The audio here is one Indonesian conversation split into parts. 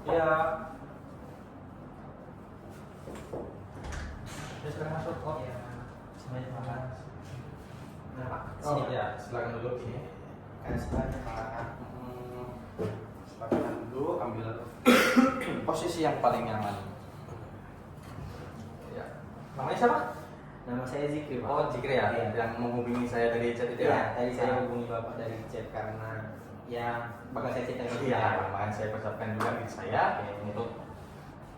Iya. Ya sekarang masuk kok. Ya, semuanya makan. Nah, Pak. Oh ya, silakan duduk ini. Semuanya makan. Silakan dulu, ambil posisi yang paling nyaman. Ya. Namanya siapa? Nama saya Zikri, Pak. Oh, Zikri ya, Iya. yang menghubungi saya dari chat itu Iya, ya. tadi saya hubungi Bapak dari chat karena ya bakal saya cerita ke Iya, makanya saya persiapkan juga diri saya untuk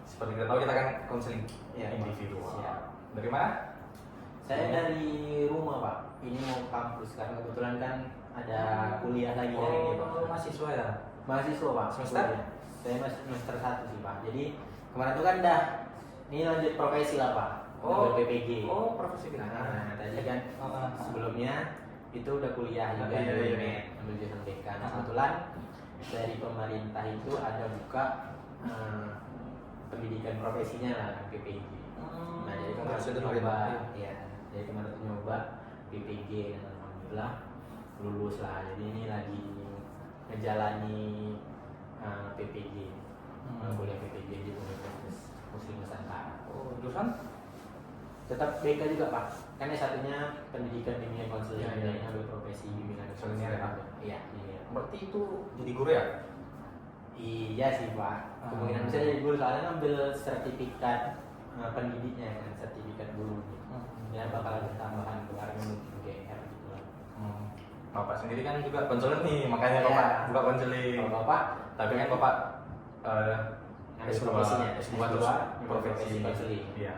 seperti kita tahu kita kan konseling individual. Siap. Dari mana? Saya dari rumah, Pak. Ini mau kampus karena kebetulan kan ada kuliah lagi hari ini, Pak. Mahasiswa ya. Mahasiswa, Pak. Semester? Kuliah. Saya masih semester 1 sih, Pak. Jadi kemarin itu kan dah ini lanjut profesi lah, Pak. Ambil PPG. Oh, profesi kita. Nah, tadi kan sebelumnya itu udah kuliah juga Iya, di iya. UNED, ambil jurusan BK. Nah, kebetulan dari pemerintah itu ada buka pendidikan profesinya lah PPG. Nah, jadi kemarin sudah tuh terlibat. nyoba, ya, jadi kemarin tuh nyoba PPG dan alhamdulillah lulus lah. Jadi ini lagi ngejalani PPG, kuliah PPG di Universitas Muslim Nusantara. Oh, jurusan? Tetap BK juga, Pak. Kan satunya pendidikan bimbingan konseling, Iya, dan iya. ambil profesi bimbingan Konseling konseling. ya? Iya, iya. Berarti itu jadi guru ya? Iya sih, Pak. Kemungkinan bisa jadi guru soalnya ngambil sertifikat pendidiknya kan, sertifikat guru. Ya bakal ada tambahan keluarga mungkin GR gitu lah. Bapak sendiri kan juga konselor nih, makanya Iya. Bapak buka konseling. Kalau Bapak Tapi kan Bapak ambil S2 profesinya, S2 S2 terus ambil profesi konseling. Iya.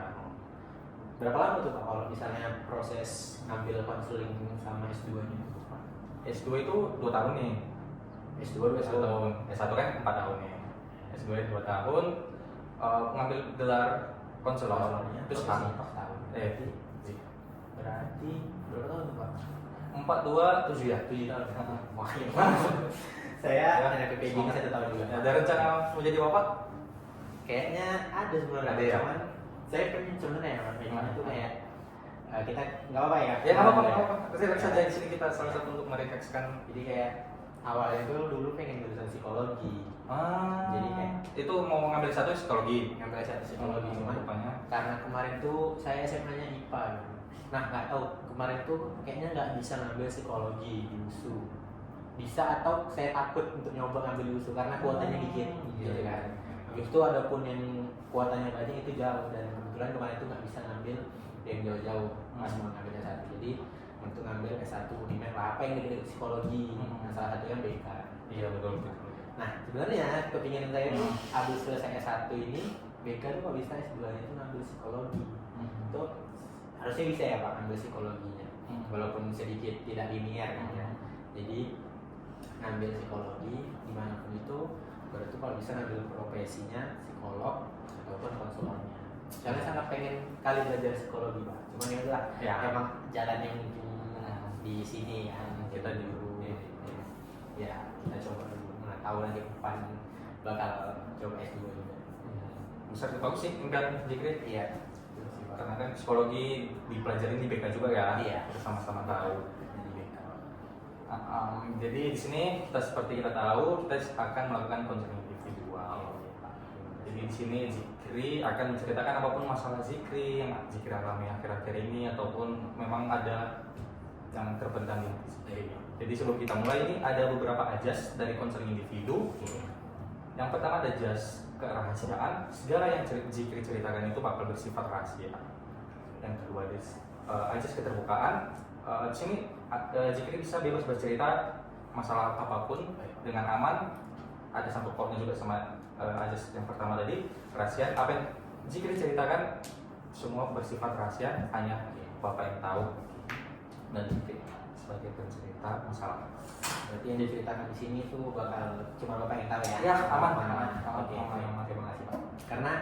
Berapa lama tuh, Pak, kalau misalnya proses ngambil konseling sama S2-nya itu, Pak? S2 itu 2 tahun nih. S2 2 S1 tahun. S1 kan 4 tahun nih. S2 2 tahun ngambil gelar konselor Konselornya itu profesi setahun. setahun. Berarti Berarti berapa tahun tuh, Pak? 4 2 7 ya. 7 tahun. Heeh. Wah, iya. Saya Ya. PPG ini 1 tahun juga. Ada rencana mau jadi bapak? Kayaknya ada sebenarnya. Ada ya? Cuman saya pengen sebenarnya ya, pengen itu kayak kita nggak apa-apa ya. Ya nggak apa-apa, Ya. nggak apa-apa. Relax saja di sini kita salah satu untuk mereflekskan. Jadi kayak awalnya itu dulu pengen jurusan psikologi. Jadi kayak itu mau ngambil satu psikologi. ngambil S1 psikologi, cuman rupanya. karena kemarin tuh saya SMA-nya IPA gitu. Nah, nggak tahu kemarin tuh kayaknya nggak bisa ngambil psikologi di USU. Bisa atau saya takut untuk nyoba ngambil di USU karena kuotanya dikit gitu kan. Justru ada pun yang kuotanya banyak itu jauh, dan kebetulan kemarin tuh nggak bisa ngambil yang jauh-jauh pas mau ngambil S1. Jadi untuk ngambil S1 Unimed lah, apa yang deket psikologi. Nah, salah satunya BK. Iya betul. Nah, sebenarnya kepinginan saya itu habis selesai S1 ini BK tuh kok bisa S2-nya itu ngambil psikologi. Itu harusnya bisa ya, Pak, ambil psikologinya. Walaupun sedikit tidak linear kan ya. Jadi ngambil psikologi dimanapun itu berarti kalau bisa ngambil profesinya psikolog ataupun konselornya. Soalnya sangat pengen kali belajar psikologi, Pak. Cuman ya udah, Ya. emang jalannya mungkin di sini kan kita dulu. Ya, kita coba dulu. Nah, tahu nanti ke depan bakal coba S2 juga. Besar bagus sih impian Jikri. Iya. Karena kan psikologi dipelajarin di BK juga ya. Iya. Kita sama-sama tahu. Jadi BK. Jadi di sini kita seperti kita tahu kita akan melakukan konseling individual. Jadi di sini Zikri akan menceritakan apapun masalah Zikri yang Zikri alami akhir-akhir ini ataupun memang ada yang terpendam di Zikri. Jadi sebelum kita mulai ini ada beberapa ajas dari konseling individu. Yang pertama ada jas kerahasiaan. Segala yang Zikri ceritakan itu bakal bersifat rahasia. Yang kedua ada ajas keterbukaan. Di sini Zikri bisa bebas bercerita masalah apapun dengan aman. Ada sangkut pautnya juga sama ajas yang pertama tadi, rahasia. Apa yang Zikri ceritakan semua bersifat rahasia, hanya Bapak yang tahu dan Zikri sebagai pencerita masalah. Berarti yang diceritakan di sini tuh bakal cuma Bapak yang tahu ya? Ya, aman. Oke, Aman. terima kasih, Pak. Karena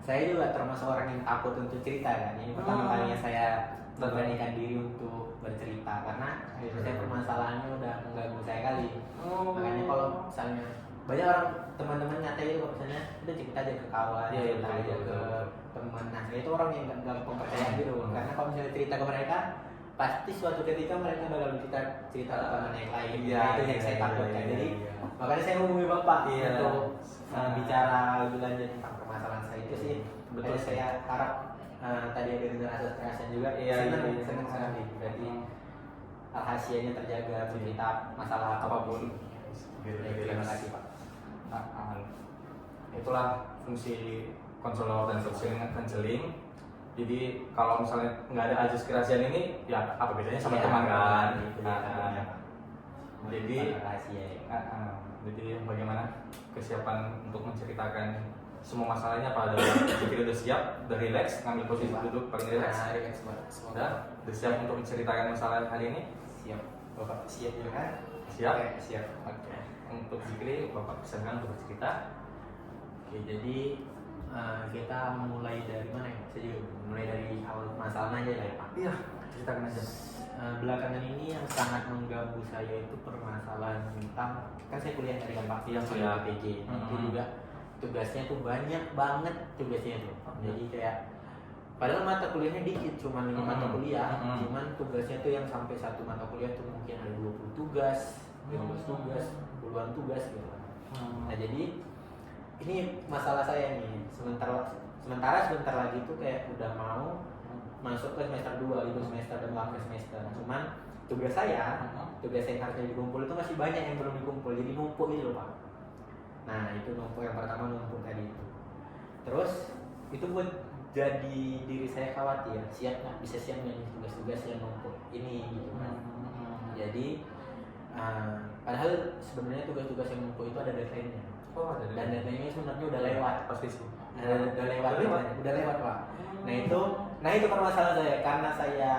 saya juga termasuk orang yang takut untuk cerita kan. Ini pertama kalinya saya memberanikan diri untuk bercerita karena saya permasalahannya udah mengganggu saya kali. Makanya kalau misalnya banyak orang teman-teman nyatain itu kalau misalnya udah cerita aja ke kawan, cerita aja ke teman. Nah, saya itu orang yang nggak gampang percaya gitu. Karena kalau misalnya cerita ke mereka pasti suatu ketika mereka bakal cerita ke teman yang lain. Iya, Nah, itu yang saya takutkan. Jadi makanya saya hubungi bapak untuk bicara lebih lanjut tentang permasalahan saya itu sih. Betul, saya harap tadi ada dengar asas-asasan juga. Senang sekali. Berarti rahasianya terjaga, cerita masalah apapun. Terima kasih Pak. Itulah fungsi konselor dan konseling. Jadi kalau misalnya nggak ada ajas kerahasiaan ini, ya apa bedanya sama teman kan? Jadi jadi bagaimana kesiapan untuk menceritakan semua masalahnya pada Zikri udah siap, udah relax, ngambil posisi duduk paling relax. Udah siap untuk menceritakan masalah hari ini? Siap. Bapak siap juga kan? Siap? Siap. Oke. Untuk Zikri, Bapak silakan untuk bercerita. Oke, jadi kita mulai dari mana ya? Saya juga mulai dari awal masalahnya aja lah ya Pak. Iya, ceritakan aja. Belakangan ini yang sangat mengganggu saya itu permasalahan tentang, kan saya kuliah dari Pak, Iya, kuliah PJ. Itu juga tugasnya tuh banyak banget tugasnya tuh. Jadi kayak padahal mata kuliahnya dikit, cuma 5 mata kuliah, cuman tugasnya tuh yang sampai satu mata kuliah tuh mungkin ada 20 tugas, 15 tugas, puluhan tugas gitu. Nah, jadi ini masalah saya nih. Sementara sebentar lagi tuh kayak udah mau masuk ke semester 2, libur semester dan akhir semester. Cuman tugas saya yang harusnya dikumpul itu masih banyak yang belum dikumpul, jadi numpuk gitu loh Pak. Nah itu numpuk, yang pertama numpuk tadi itu. Terus itu buat jadi diri saya khawatir, bisa siap nggak nih tugas-tugas yang numpuk ini gitu kan. Jadi padahal sebenarnya tugas-tugas yang numpuk itu ada deadline-nya. Dan deadline-nya sebenarnya udah lewat. Pasti sih. Udah lewat Pak. Nah itu permasalahan saya, karena saya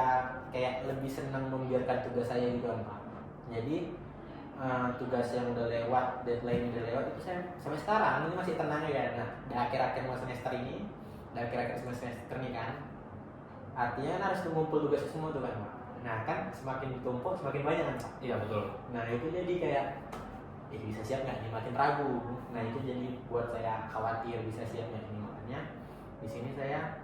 kayak lebih senang membiarkan tugas saya gitu kan Pak. Jadi tugas yang udah lewat, deadline udah lewat itu saya sampai sekarang ini masih tenang ya. Nah di akhir-akhir semester ini, ini kan, artinya kan harus mengumpul tugas semua tuh kan Pak. Nah kan semakin ditumpuk semakin banyak kan Pak. Iya betul. Nah itu jadi kayak bisa siap nggak nih, makin ragu. Nah itu jadi buat saya khawatir bisa siap nggak ini. Makanya di sini saya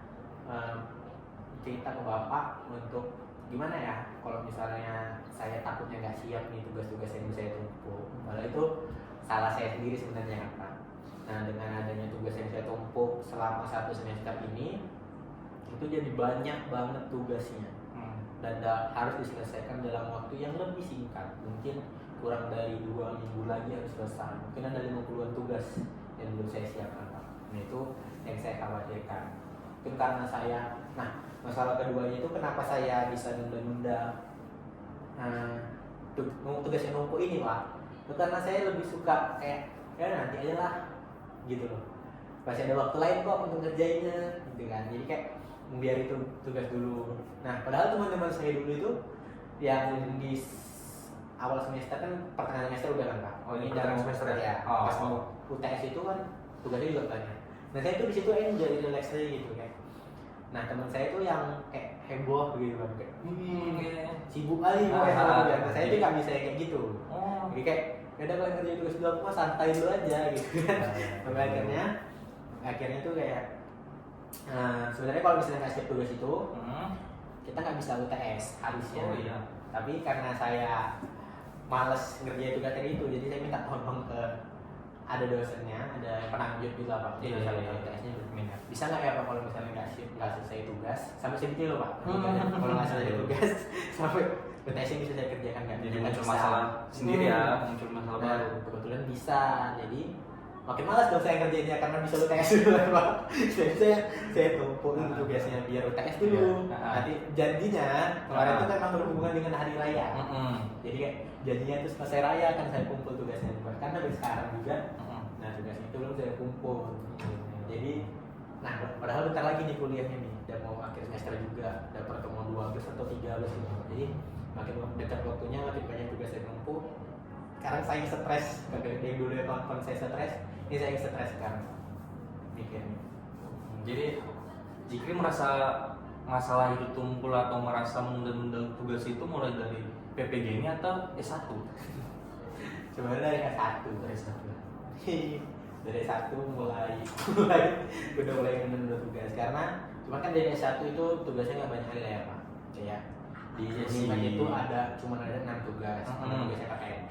cerita ke bapak untuk gimana ya kalau misalnya saya takutnya nggak siap nih tugas-tugas yang saya tumpuk. Padahal itu salah saya sendiri sebenarnya kan. Nah dengan adanya tugas yang saya tumpuk selama 1 semester ini itu jadi banyak banget tugasnya dan harus diselesaikan dalam waktu yang lebih singkat, mungkin kurang dari 2 minggu lagi harus selesai. Mungkin ada 50-an tugas yang belum saya siapkan Pak. Nah itu yang saya khawatirkan. Mungkin karena saya, masalah keduanya itu kenapa saya bisa nunda-nunda tugas yang numpuk ini Pak. Itu karena saya lebih suka kayak ya nanti aja lah gitu loh. Masih ada waktu lain kok untuk ngerjainnya gitu kan. Jadi kayak biar itu tugas dulu. Nah padahal teman-teman saya dulu itu yang di awal semester kan, pertengahan semester udah kan Pak. Ini dalam semester ya. Pas mau UTS itu kan tugasnya juga banyak. Nah saya tuh di situ enjoy, relax aja gitu kayak. Nah teman saya tuh yang kayak heboh gitu kan, kayak sibuk kali nah saya tuh nggak bisa kayak gitu. Jadi kayak udah kalau kerja tugas dulu aku santai dulu aja gitu kan. Akhirnya tuh kayak sebenarnya kalau misalnya nggak siap tugas itu kita nggak bisa UTS harusnya. Tapi karena saya males ngerjain tugas tadi itu, jadi saya minta tolong ke ada dosennya, ada penanjut juga Pak. Jadi UTS-nya berminat. Bisa nggak ya Pak kalau misalnya nggak selesai tugas sampai segitu loh Pak. Kalau nggak selesai tugas sampai UTS-nya bisa saya kerjakan nggak? Jadi muncul masalah sendiri ya, muncul masalah baru. Kebetulan bisa, jadi makin malas dong saya kerjainnya karena bisa UTS dulu kan Pak. Jadi saya tumpukin tugasnya biar UTS dulu. Nanti janjinya kemarin itu memang berhubungan dengan hari raya. Jadi kayak janjinya itu selesai raya akan saya kumpul tugasnya. Karena dari sekarang juga, nah tugasnya itu belum saya kumpul. Jadi, padahal bentar lagi nih kuliahnya nih, udah mau akhir semester juga, udah pertemuan 12 atau 13 gitu. Jadi makin dekat waktunya makin banyak tugas yang numpuk. Sekarang saya stres, dari dulu ya kawan saya stres, ini saya stres sekarang mikirnya. Jadi Zikri merasa masalah itu tumpul atau merasa menunda-nunda tugas itu mulai dari PPG ini atau S1? Sebenarnya dari S1. Dari S1 mulai menunda tugas karena cuma kan dari S1 itu tugasnya nggak banyak ya Pak. Kayak Di assignment itu cuma ada 6 tugas, 6 tugas KKN.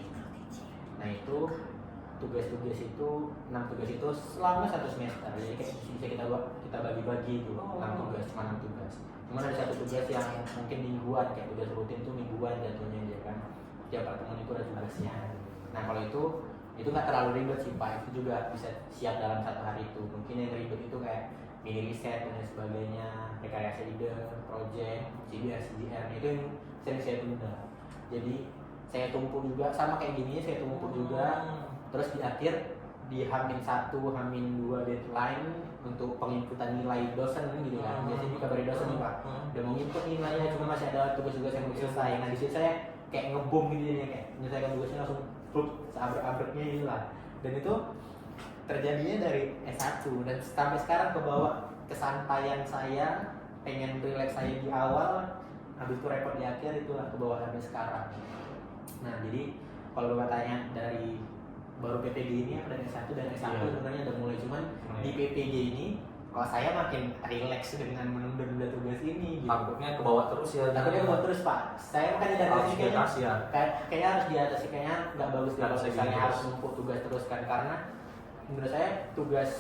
Nah itu tugas-tugas itu 6 tugas itu selama 1 semester, jadi kayak bisa kita bagi-bagi tuh 6 tugas, cuma 6 tugas. Cuma ada satu tugas yang mungkin mingguan, kayak tugas rutin tuh mingguan jatuhnya ya kan. Tiap pertemuan itu ada tugasnya. Nah kalau itu nggak terlalu ribet sih Pak, itu juga bisa siap dalam 1 hari itu. Mungkin yang ribet itu kayak mini riset dan sebagainya, rekayasa ide, project, CBR, CGR, itu yang saya tunda. Jadi saya tumpuk juga sama kayak gini, saya tumpuk juga. Terus di akhir di H-1, H-2 deadline untuk penginputan nilai dosen gitu kan. Biasanya dikabari dosen nih Pak, udah mau input nilainya, cuma masih ada tugas-tugas yang belum selesai. Nah di situ saya kayak ngebom gitu ya, kayak menyelesaikan tugasnya langsung seabrek-abreknya gitu lah. Dan itu terjadinya dari S1 dan sampai sekarang kebawa kesampaian saya, pengen relax saya di awal, habis itu repot di akhir, itulah kebawa sampai sekarang. Nah jadi kalau Bapak tanya dari baru PPG ini apa dari S1 dan S1 sebenarnya udah mulai, cuman di PPG ini kalau saya makin relax dengan menunda-nunda tugas ini gitu. Takutnya ke bawah terus ya. Takutnya ke bawah terus Pak. Saya makanya dari sini kayaknya harus diatasi, kayaknya nggak bagus kalau misalnya harus numpuk tugas terus kan, karena menurut saya tugas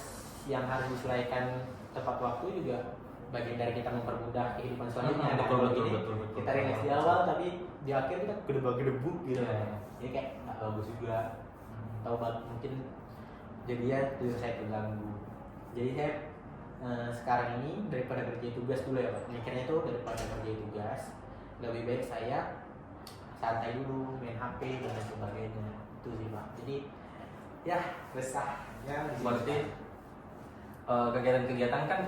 yang harus diselesaikan tepat waktu juga bagian dari kita mempermudah kehidupan selanjutnya. Betul. Kita relax di awal tapi di akhir kita gedebak-gedebuk gitu kan. Jadi kayak nggak bagus juga. Tahu mungkin jadinya tujuan saya terganggu. Jadi saya sekarang ini daripada kerja tugas dulu ya Pak, mikirnya itu daripada kerja tugas lebih baik saya santai dulu, main HP dan sebagainya, itu sih Pak. Jadi ya resah ya. Berarti kegiatan-kegiatan kan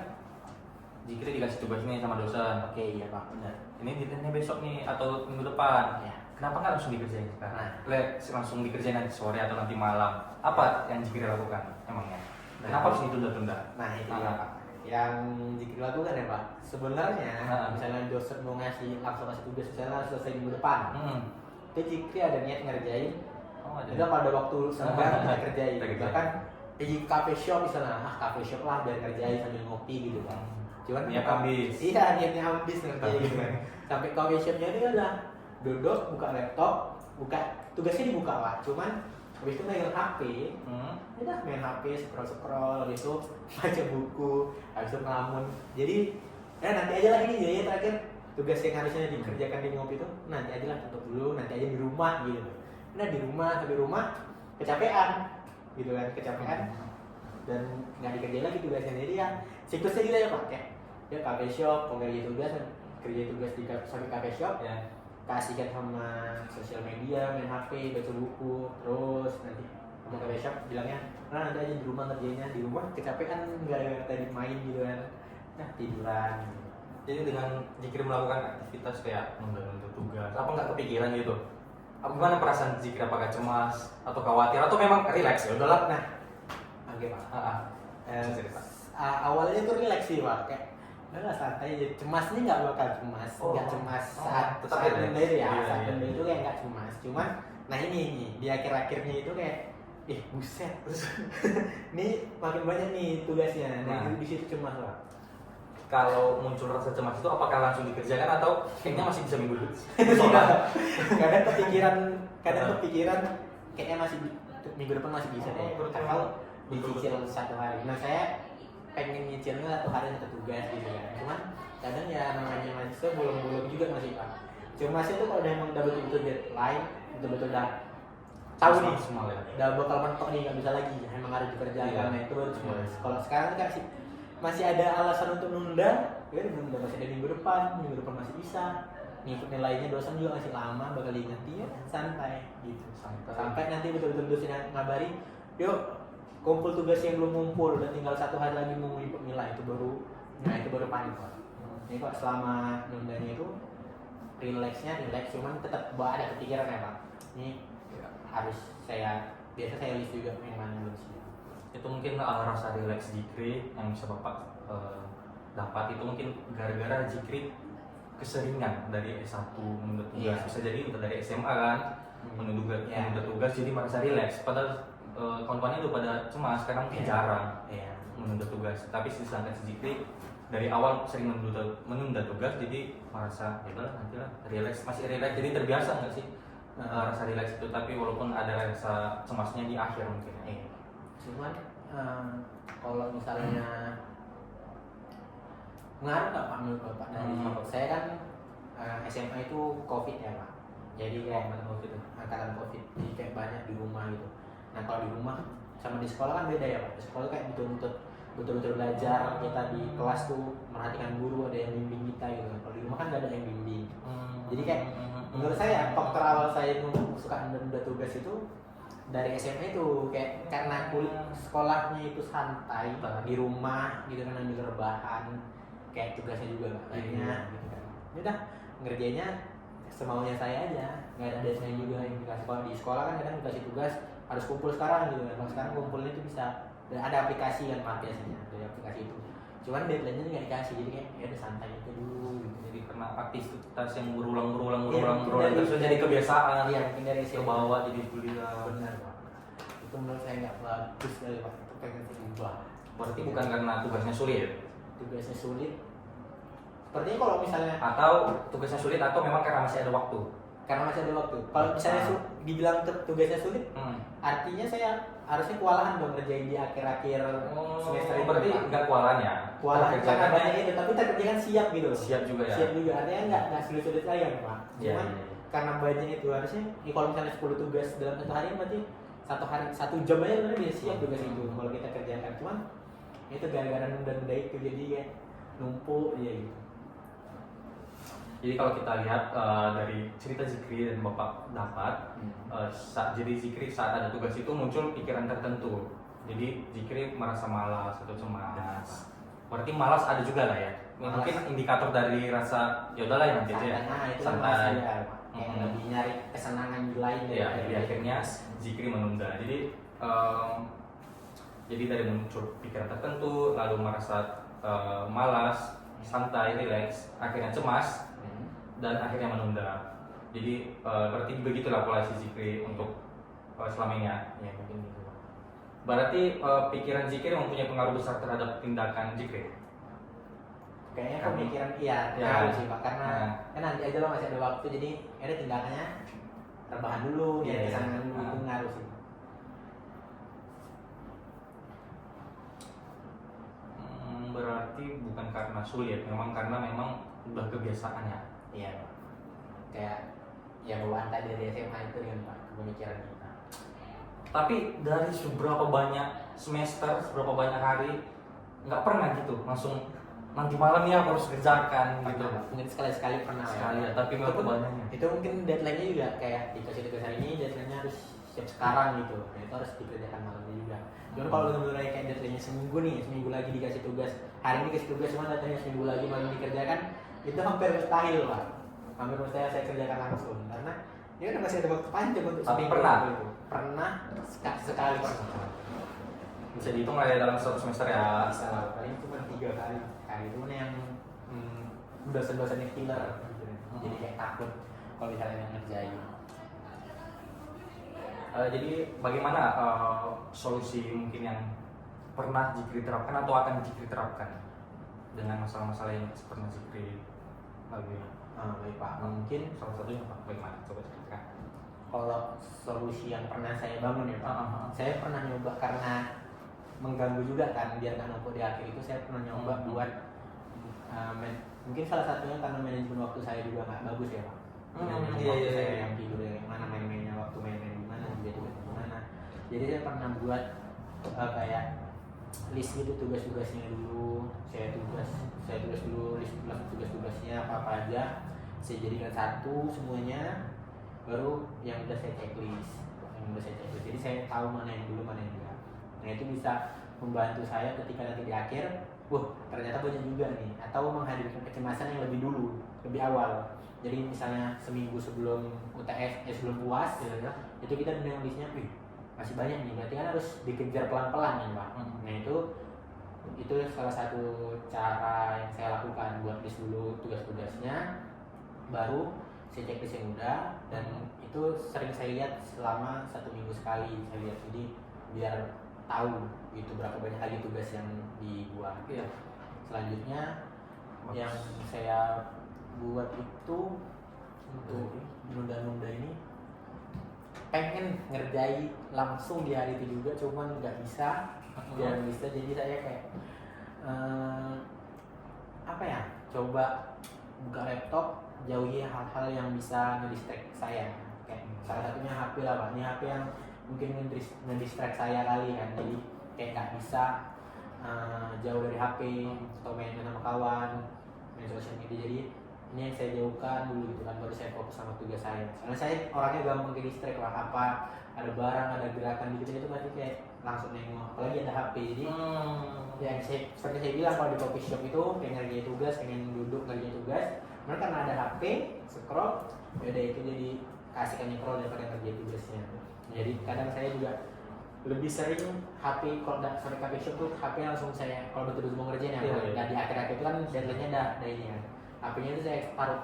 jika dikasih tugas nih sama dosen. Oke, iya Pak, benar. Ini deadline-nya besok nih atau minggu depan. Ya. Kenapa nggak langsung dikerjain sekarang? Nah. Langsung dikerjain nanti sore atau nanti malam. Apa yang Zikri lakukan emangnya? Kenapa harus ditunda-tunda? Nah itu dia Pak, yang Zikri lakukan ya Pak. Sebenarnya misalnya dosen mau langsung ngasih tugas misalnya selesai minggu depan, itu Zikri ada niat ngerjain. Udah pada waktu senggang kita kerjain. Bahkan di cafe shop misalnya, cafe shop lah biar ngerjain sambil ngopi gitu kan. Cuman niat habis. Iya, niatnya habis ngerjain gitu kan. Sampai cafe shopnya dia udah duduk, buka laptop, tugasnya dibuka Pak. Cuman habis itu megang HP, udah main HP, scroll, habis itu baca buku, habis itu ngelamun. Jadi nanti aja lah ini jadi terakhir tugas yang harusnya dikerjakan di ngopi itu nanti aja lah, tutup dulu, nanti aja di rumah gitu. Nah di rumah kecapean gitu kan, dan nggak dikerjain lagi tugasnya. Jadi ya siklusnya gitu ya Pak, kayak ya cafe shop, kerja tugas di sampai cafe shop ya, kasihkan sama sosial media, main HP, baca buku, terus nanti mau ke shop bilangnya, nah nanti aja di rumah ngerjainnya, di rumah kecapean gara-gara tadi main gitu kan, nah tiduran. Jadi dengan Zikri melakukan aktivitas kayak nunda-nunda tugas, apa nggak kepikiran gitu? Gimana perasaan Zikri? Apakah cemas atau khawatir atau memang relax ya udahlah? Nah, oke Pak. Awalnya tuh relax sih Pak, kayak udah santai aja, cemasnya nggak bakal cemas, nggak cemas saat nunda itu ya, saat nunda itu kayak nggak cemas, cuman nah ini di akhir-akhirnya itu kayak buset nih makin banyak nih tugasnya, nah di situ cemas Pak. Kalau muncul rasa cemas itu apakah langsung dikerjakan atau kayaknya masih bisa minggu kadang kepikiran kayaknya masih minggu depan masih bisa deh, kalau dicicil 1 hari. Nah saya pengen nyicilnya 1 hari 1 tugas gitu kan, cuman kadang ya namanya mahasiswa bolong-bolong juga masih Pak. Cuma itu kalau emang udah betul-betul deadline, betul-betul udah tahu nih udah bakal mentok nih, nggak bisa lagi, emang harus dikerjakan. Nah itu baru cemas. Kalau sekarang kan masih ada alasan untuk nunda, ya nunda, masih ada minggu depan masih bisa ngikut nilainya, dosen juga masih lama bakal diingetin, ya santai gitu. Sampai nanti betul-betul dosen yang ngabari, yuk kumpul tugas yang belum ngumpul, udah tinggal 1 hari lagi mau ngikut nilai, itu baru panik Pak. Ini kok selama nundanya itu relax, cuman tetap ada kepikiran ya Pak, ini harus biasa saya list juga yang mana belum sih. Itu mungkin rasa relax Zikri yang bisa Bapak dapat itu mungkin gara-gara Zikri keseringan dari S1 menunda tugas, bisa jadi udah dari SMA kan menunda tugas jadi merasa relax, padahal kawan-kawannya udah pada cemas karena mungkin jarang menunda tugas. Tapi sedangkan Zikri dari awal sering menunda tugas, jadi merasa ya udahlah nanti lah masih relax, jadi terbiasa nggak sih rasa relax itu, tapi walaupun ada rasa cemasnya di akhir mungkin. Cuman kalau misalnya ngaruh nggak Pak menurut Bapak dari saya kan SMA itu COVID ya Pak, jadi kayak angkatan COVID, jadi kayak banyak di rumah gitu. Nah kalau di rumah sama di sekolah kan beda ya Pak. Di sekolah kayak betul-betul belajar, kita di kelas tuh merhatikan guru, ada yang bimbing kita gitu. Kalau di rumah kan nggak ada yang bimbing. Jadi kayak menurut saya faktor awal saya suka nunda tugas itu dari SMA itu kayak karena sekolahnya itu santai, di rumah gitu kan ambil rebahan, kayak tugasnya juga nggak banyak gitu kan. Ya udah ngerjainnya semaunya saya aja, nggak ada deadline juga yang dikasih. Kalau di sekolah kan kadang dikasih tugas harus kumpul sekarang gitu kan. Kalau sekarang kumpulnya itu bisa ada aplikasi kan Pak biasanya dari aplikasi itu. Cuman deadline-nya nggak dikasih, jadi kayak ya udah santai aja dulu gitu. Jadi karena aktivitas yang berulang Dari- terus jadi kebiasaan, Iya mungkin dari ke bawah jadi kuliah. Benar Pak. Itu menurut saya nggak bagus sekali Pak. Itu pengen diubah. Berarti bukan karena tugasnya sulit, Tugasnya sulit. Sepertinya kalau misalnya atau tugasnya sulit atau memang karena masih ada waktu. karena masih ada waktu. Kalau misalnya dibilang tugasnya sulit, artinya saya harusnya kewalahan dong ngerjain di akhir-akhir semester itu. Berarti Pak. nggak kewalahan ya? Kewalahan karena banyak itu, tapi terkerjakan siap gitu loh. Siap juga ya. Siap juga, artinya nggak sulit-sulit lagi kan Pak. Iya, Cuman iya. karena banyak itu harusnya, kalau misalnya 10 tugas dalam satu hari berarti satu jam aja udah bisa siap tugas itu kalau kita kerjakan. Cuman itu gara-gara nunda-nunda itu jadi kayak numpuk ya gitu. Jadi kalau kita lihat dari cerita Zikri dan Bapak dapat, jadi Zikri saat ada tugas itu muncul pikiran tertentu. Jadi Zikri merasa malas atau cemas. Berarti malas ada juga lah ya. Malas. Mungkin indikator dari rasa ya udahlah ya nanti aja ya. Nah, itu Santai. kan masih ya, Pak. Kayak lebih nyari kesenangan lain Ya, jadi akhirnya Zikri menunda. Jadi dari muncul pikiran tertentu, lalu merasa malas, santai, relax, akhirnya cemas, dan akhirnya menunda. Jadi berarti begitulah pola si Zikri untuk selama ini ya. Ya mungkin gitu. Berarti pikiran Zikri mempunyai pengaruh besar terhadap tindakan Zikri. Kayaknya Kamu- pemikiran iya Ya. ngaruh sih Pak, karena kan nanti aja lo masih ada waktu, jadi ada tindakannya rebahan dulu, Iya, ya iya. kesenangan dulu, itu ngaruh sih. Berarti bukan karena sulit, memang karena udah kebiasaan ya. Iya Pak. Kayak ya bawaan tadi dari SMA itu kan Pak, pemikiran kita. Tapi dari seberapa banyak semester, seberapa banyak hari, nggak pernah gitu langsung nanti malam ya harus kerjakan gitu. Pernah, Pak. Mungkin sekali-sekali pernah Sekali ya, ya. tapi nggak kebanyakan. Itu mungkin deadline-nya juga kayak dikasih tugas hari ini, deadline-nya harus siap sekarang gitu. Nah, itu harus dikerjakan malamnya juga. Cuman kalau benar-benar kayak deadline-nya seminggu nih, seminggu lagi dikasih tugas. Hari ini dikasih tugas, cuma datanya seminggu lagi malam dikerjakan, itu hampir mustahil Pak. Hampir mustahil saya kerjakan langsung karena ini kan masih ada waktu panjang untuk Tapi seminggu pernah? itu. Pernah sekali pernah. Bisa dihitung lah ya dalam satu semester ya. Bisa paling cuma 3 kali. Kali itu yang dosen-dosennya killer gitu. Jadi kayak takut kalau misalnya yang ngerjain. Jadi bagaimana solusi mungkin yang pernah Zikri terapkan atau akan Zikri terapkan dengan masalah-masalah yang pernah Zikri lalui? Baik Pak, mungkin Salah satunya apa? Bagaimana? Coba ceritakan. kalau solusi yang pernah saya bangun ya Pak, saya pernah nyoba karena mengganggu juga kan biar nggak numpuk di akhir itu. Saya pernah nyoba buat mungkin salah satunya karena manajemen waktu saya juga nggak bagus ya Pak. Manajemen waktu saya yang tidur yang mana, main-mainnya waktu main-main di mana, juga di mana. Jadi saya pernah buat kayak list gitu tugas-tugasnya dulu. Saya tulis dulu list tugas-tugasnya apa aja. Saya jadikan satu semuanya, baru yang udah saya checklist. Jadi saya tahu mana yang dulu, mana yang enggak. Nah itu bisa membantu saya ketika nanti di akhir, ternyata banyak juga nih, atau menghadirkan kecemasan yang lebih dulu, lebih awal. Jadi misalnya seminggu sebelum UTS, sebelum UAS, itu kita udah listnya, masih banyak nih, berarti kan harus dikejar pelan-pelan kan Pak. Nah itu salah satu cara yang saya lakukan, buat list dulu tugas-tugasnya, baru saya checklist yang udah, dan itu sering saya lihat selama 1 minggu sekali saya lihat, jadi biar tahu gitu berapa banyak lagi tugas yang dibuat. Iya. Selanjutnya yang saya buat itu untuk nunda-nunda ini pengen ngerjain langsung di hari itu juga, cuman nggak bisa. Jarang bisa, jadi saya kayak apa ya, coba buka laptop, jauhi hal-hal yang bisa ngedistract saya. Kayak salah satunya HP lah Pak, ini HP yang mungkin ngedistract saya kali kan, jadi kayak nggak bisa jauh dari HP atau main sama kawan, main sosial media. Jadi ini yang saya jauhkan dulu gitu kan, baru saya fokus sama tugas saya. Karena saya orangnya gampang ke distract lah, apa ada barang, ada gerakan gitu itu pasti kayak langsung nengok, apalagi ada HP. Jadi yang seperti saya bilang, kalau di coffee shop itu pengen ngerjain tugas, pengen duduk ngerjain tugas, karena karena ada HP, scroll, beda itu jadi kasihkan scroll daripada ngerjain tugasnya. Jadi kadang saya juga lebih sering HP, kalau sampai coffee shop tuh HP langsung saya, kalau betul-betul mau ngerjain ya, dan di akhir-akhir itu kan deadline-nya dah ini kan. HP-nya itu saya taruh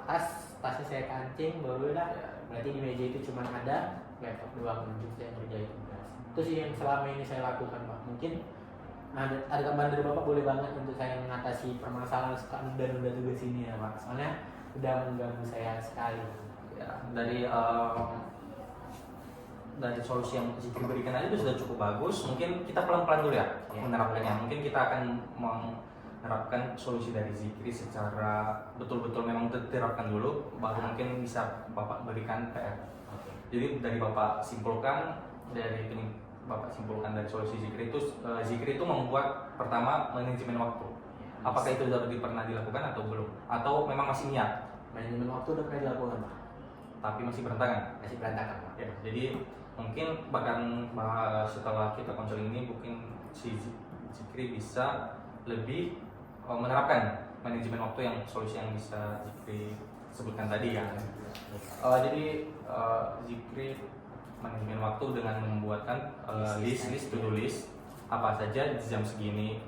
tasnya saya kancing, baru dah. Berarti di meja itu cuma ada laptop doang untuk saya ngerjain tugas. Itu sih yang selama ini saya lakukan Pak. Mungkin ada tambahan dari Bapak boleh banget untuk saya mengatasi permasalahan suka nunda-nunda tugas ini ya Pak. Soalnya udah mengganggu saya sekali. Ya, dari solusi yang Zikri berikan aja itu sudah cukup bagus. Mungkin kita pelan-pelan dulu ya menerapkannya. Mungkin kita akan menerapkan solusi dari Zikri secara betul-betul memang diterapkan dulu, baru mungkin bisa Bapak berikan PR. Jadi dari Bapak simpulkan dari solusi Zikri itu membuat pertama manajemen waktu. Apakah itu sudah pernah dilakukan atau belum? Atau memang masih niat? Manajemen waktu udah pernah dilakukan Pak, tapi masih berantakan. Pak. Ya, jadi mungkin bahkan setelah kita konseling ini mungkin si Zikri bisa lebih menerapkan manajemen waktu yang solusi yang bisa Zikri sebutkan tadi ya. Jadi Zikri manajemen waktu dengan membuatkan list to do list apa saja di jam segini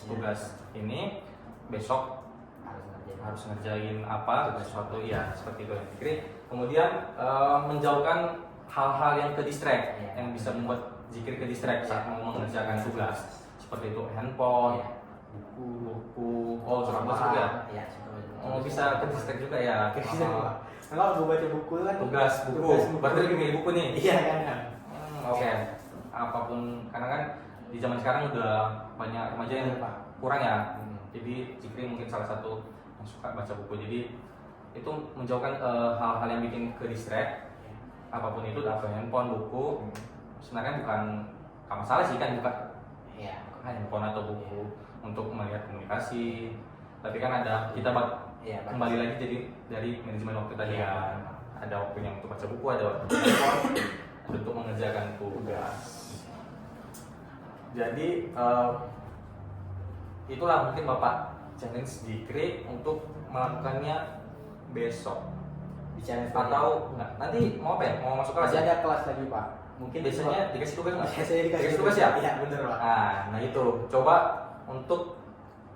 tugas ini, besok harus ngerjain apa sesuatu ya, seperti itu Zikri. Kemudian menjauhkan hal-hal yang ke distract, yang bisa membuat Zikri ke distract saat mau mengerjakan tugas, seperti itu handphone, buku, surat juga. Bisa ke distract juga ya. Kalau gue baca buku kan tugas buku, berarti lagi milih buku nih. Iya kan. Oke. Apapun, karena kan di zaman sekarang udah banyak remaja yang kurang ya. Jadi Zikri mungkin salah satu yang suka baca buku. Jadi itu menjauhkan hal-hal yang bikin ke distract. Apapun itu, atau handphone, buku, sebenarnya bukan masalah sih kan, bukan handphone atau buku untuk melihat komunikasi. Tapi kan ada kita kembali lagi jadi dari manajemen waktu tadi kan, ada waktunya untuk baca buku, ada waktu handphone, ada untuk mengerjakan tugas. Jadi itulah mungkin Bapak challenge Zikri untuk melakukannya besok. Atau enggak, nanti mau apa ya? Mau masuk kelas? Masih ada kelas lagi Pak. Mungkin biasanya dikasih tugas nggak? Biasanya dikasih tugas ya? Iya bener Pak. Nah itu coba untuk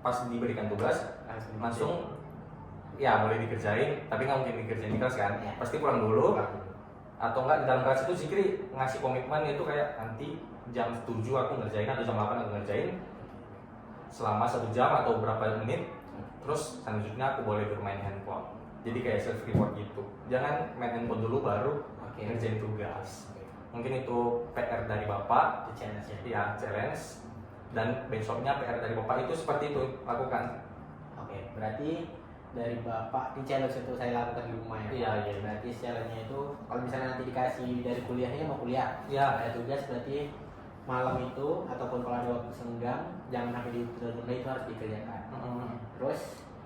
pas diberikan tugas langsung ya boleh dikerjain, tapi nggak mungkin dikerjain di kelas kan? Pasti pulang dulu. Atau enggak di dalam kelas itu Zikri ngasih komitmen itu kayak nanti jam 7 aku ngerjain atau jam 8 aku ngerjain selama 1 jam atau berapa menit, terus selanjutnya aku boleh bermain handphone. Jadi kayak self reward gitu. Jangan main handphone dulu baru ngerjain tugas. Mungkin itu PR dari Bapak, challenge. Dan besoknya PR dari Bapak itu seperti itu lakukan. Berarti dari Bapak ini challenge itu saya lakukan di rumah ya. Iya. Berarti challenge-nya itu kalau misalnya nanti dikasih dari kuliahnya mau kuliah, ada tugas berarti malam itu ataupun kalau ada waktu senggang jangan sampai ditunda-tunda, itu harus dikerjakan. Terus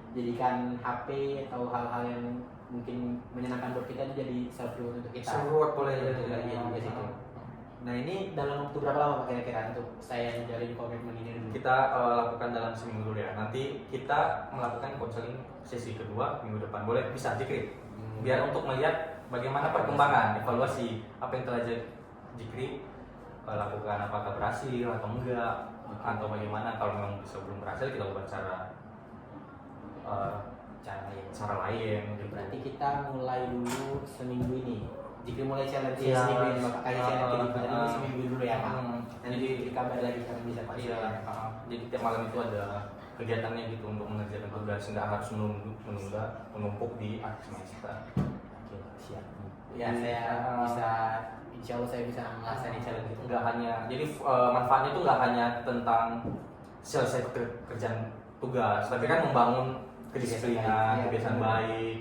jadikan HP atau hal-hal yang mungkin menyenangkan buat kita itu jadi self reward untuk kita. Self reward boleh jadi tugas itu. Nah ini dalam waktu berapa lama Pak kira-kira untuk saya menjalin komitmen ini dulu? Kita lakukan dalam seminggu dulu ya. Nanti kita melakukan konseling sesi kedua minggu depan. Boleh, bisa Zikri. Biar untuk melihat bagaimana perkembangan, evaluasi apa yang telah Zikri lakukan, apakah berhasil atau enggak, atau bagaimana. Kalau memang belum berhasil, kita ubah cara lain. Berarti kita mulai dulu seminggu ini. Jika mulai challenge Iya, seminggu ini, Bapak kasih challenge ini seminggu dulu ya Pak. Jadi Nanti dikabar lagi kami bisa Pak. Jadi tiap malam itu ada kegiatannya gitu untuk mengerjakan tugas, nggak harus menumpuk di akhir semester. Oke, siap. Ya saya bisa, insya Allah saya bisa menguasai challenge itu. Nggak hanya, jadi manfaatnya itu nggak hanya tentang selesai kerjaan tugas, tapi kan membangun kedisiplinan, kebiasaan baik,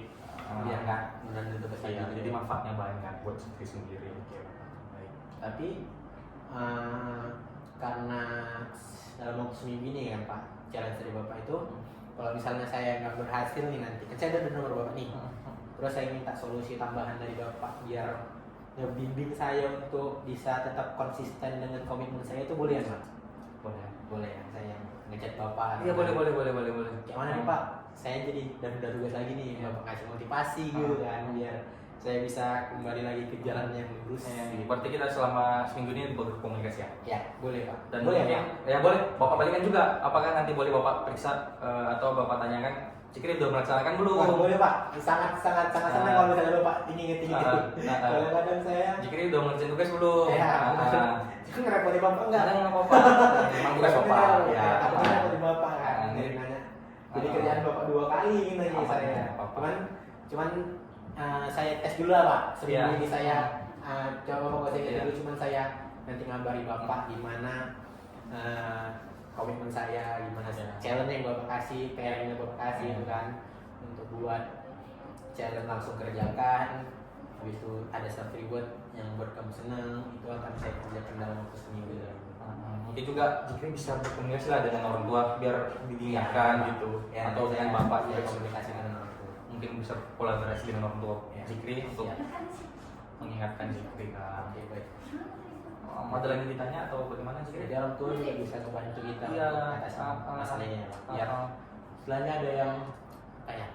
biar nggak menunda tugas iya, lagi. jadi manfaatnya banyak buat diri sendiri. Baik. Tapi karena dalam waktu seminggu ini kan Pak, challenge dari Bapak itu, kalau misalnya saya nggak berhasil nih nanti, kan saya ada nomor Bapak nih, terus saya minta solusi tambahan dari Bapak biar ngebimbing saya untuk bisa tetap konsisten dengan komitmen saya, itu boleh ya Pak? Boleh ya, saya ngechat Bapak. Iya boleh. Kayak mana nih Pak? Saya jadi udah tugas lagi nih, Bapak kasih motivasi gitu kan, biar saya bisa kembali lagi ke jalan yang lurus. Berarti kita selama seminggu ini berkomunikasi ya? Ya, boleh Pak. Dan boleh mungkin, Pak. ya boleh, Bapak balikan juga. Apakah nanti boleh Bapak periksa atau Bapak tanyakan, Cikri udah melaksanakan belum? Wah, boleh Pak. Sangat senang kalau misalnya Bapak inget gitu. Kadang-kadang saya Cikri udah ngerjain tugas belum? Ya, itu ngerepotin Bapak enggak? Nggak apa-apa. Memang tugas Bapak. Ya, tapi ngerepotin Bapak kan. Ini- Nanya. Jadi kerjaan Bapak 2 kali gitu aja Apa-apa, saya. apa-apa. Cuman saya tes dulu lah Pak. Sebelum Iya. ini saya coba Bapak saya dulu, cuman saya nanti ngabari Bapak gimana komitmen saya, gimana challenge yang Bapak kasih, PR yang Bapak kasih itu kan, untuk buat challenge langsung kerjakan. Habis itu ada self reward yang buat kamu senang, itu akan saya kerjakan dalam waktu seminggu. Mungkin juga Cikri bisa berkomunikasi lah dengan orang tua biar diingatkan gitu, Ya, atau dengan Bapak ya, juga komunikasi dengan orang tua. mungkin bisa kolaborasi dengan orang tua Ya. Cikri untuk Siap. mengingatkan Cikri kan. Oke, baik. Ada lagi yang ditanya atau bagaimana Cikri? Jadi orang tua juga bisa membantu kita Iya, untuk mengatasi masalahnya, Pak. Biar Iya. istilahnya ada yang kayak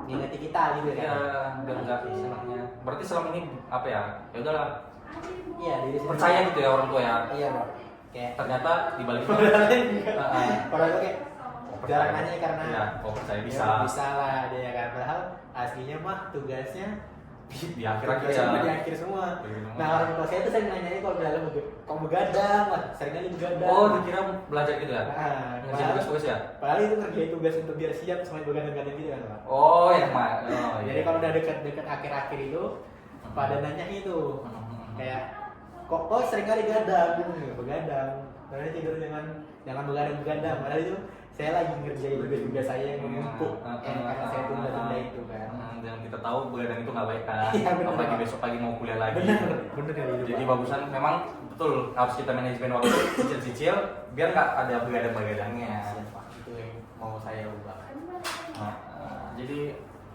ngingeti kita gitu Iya, kan. biar enggak senangnya. Berarti selama ini apa ya? Ya udahlah, Iya, diri sendiri. percaya gitu ya orang tua ya. Iya, Pak. Kayak Ternyata di balik itu orang tua kayak jarang nanya karena ya, kok percaya bisa. ya, bisa lah dia kan, padahal aslinya mah tugasnya Di akhir-akhir ya. tugasnya di akhir semua. Nah, orang tua saya tuh sering nanya kalau dalam kok begadang, Mas. Seringnya begadang. Oh, dikira belajar gitu ya? Nah, Ngerjain tugas-tugas ya? padahal itu ngerjain tugas untuk biar siap sampai begadang-begadang gitu kan, Pak. Oh, yang mana? Oh, Jadi kalau udah dekat-dekat akhir-akhir itu pada nanya itu kayak kok sering kali begadang, padahal tidur jangan begadang, padahal itu saya lagi ngerjain tugas saya yang menumpuk karena saya tunda itu kan. Dan kita tahu begadang itu nggak baik kan. Iya, bener, Apalagi Pak. besok pagi mau kuliah lagi. Bener ya itu, Jadi Pak. bagusan memang betul harus kita manajemen waktu cicil-cicil biar nggak ada begadang-begadangnya. Siap, Pak. Itu yang mau saya ubah. Nah, jadi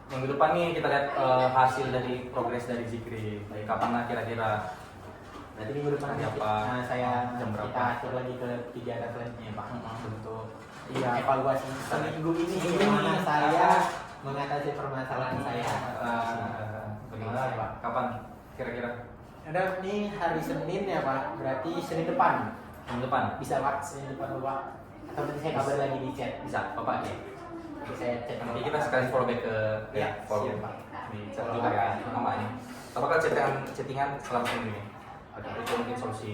minggu depan nih kita lihat hasil dari progres dari Zikri. Kapan lah kira-kira? Nanti minggu depan Hari apa? saya Jam berapa? kita atur lagi ke kegiatan selanjutnya, Pak. Untuk Iya. evaluasi seminggu ini gimana saya mengatasi permasalahan saya. Bagaimana Pak? Kapan kira-kira? Ada nih hari Senin ya Pak, berarti Senin depan Minggu depan? bisa Pak, Senin depan Pak. Atau nanti saya kabar lagi di chat. Bisa, Bapak ya. Nanti saya chat. Nanti kita sekali follow back ke Iya, follow siap, Pak. di chat juga ya nama ini. Apa kalau chattingan selama seminggu ini? Oke. Itu mungkin solusi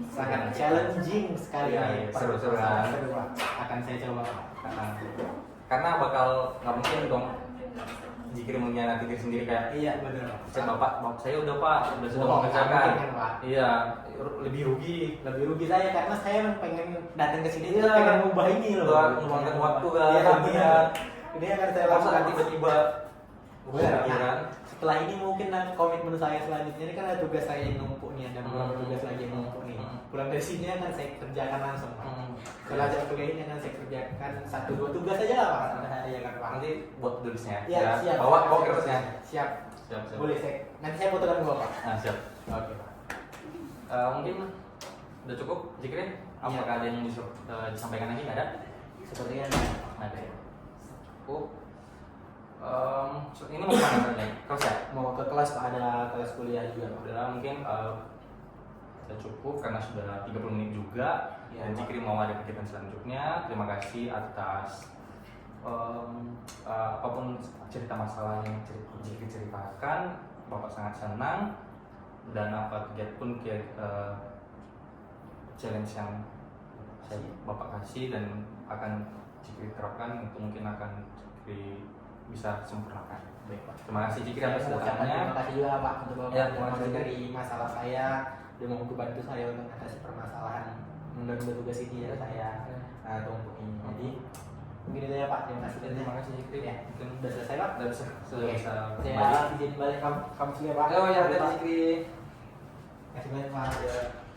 Sangat challenging sekali Iya, nih, iya, Pak. seru-seru kan? Seru, Pak. Akan saya coba Pak. karena bakal nggak mungkin dong Zikri mengkhianati diri sendiri kayak Iya benar. chat bapak saya udah pak udah sudah Oh, mengerjakan nggak mungkin, Pak. iya lebih rugi Lebih rugi saya karena saya emang pengen datang ke sini tuh Iya. pengen ngubah ini loh. meluangkan waktu kan Iya, iya. Ini akan saya masa lakukan tiba-tiba Benar, iya nah, kan setelah ini mungkin komitmen saya selanjutnya ini kan ada tugas saya yang numpuk nih, ada beberapa Hmm. tugas lagi yang numpuk nih. Hmm. Pulang dari sini akan saya kerjakan langsung Pak. Hmm. Setelah jam kuliah ini akan saya kerjakan 1-2 tugas aja lah Pak pada hari ya kan Pak. nanti buat tulisnya Iya, siap. bawa kertasnya Siap. siap siap Boleh saya. Nanti saya fotokan ke Bapak. nah siap Oke Pak. mungkin udah cukup Zikri apakah ada yang bisa disampaikan lagi nggak ada Sepertinya ada ya ini mau kemana nih kelas ya mau ke kelas Pak, ada kelas kuliah juga Pak. udah mungkin sudah cukup karena sudah 30 menit juga Ya, dan Pak. Zikri mau ada kegiatan selanjutnya. Terima kasih atas apapun cerita masalah yang Zikri ceritakan, Bapak sangat senang dan apa kegiatan pun challenge yang Bapak kasih dan akan Jikri terapkan, itu mungkin akan Jikri bisa sempurnakan. Baik Pak. Terima kasih Jikri atas Saya ucapkan datangnya. terima kasih juga Pak untuk Bapak Ya, yang terima kasih. masih dari masalah saya dan mau bantu saya untuk mengatasi permasalahan menunda tugas ini ya saya untuk ini. Jadi mungkin itu ya Pak. Terima kasih. Terima kasih Jikri. Ya. Mungkin Sudah selesai Pak. sudah bisa Oke. bisa Saya kembali. izin balik kamu juga Pak. Oh ya, Terima Jikri. kasih banyak Pak.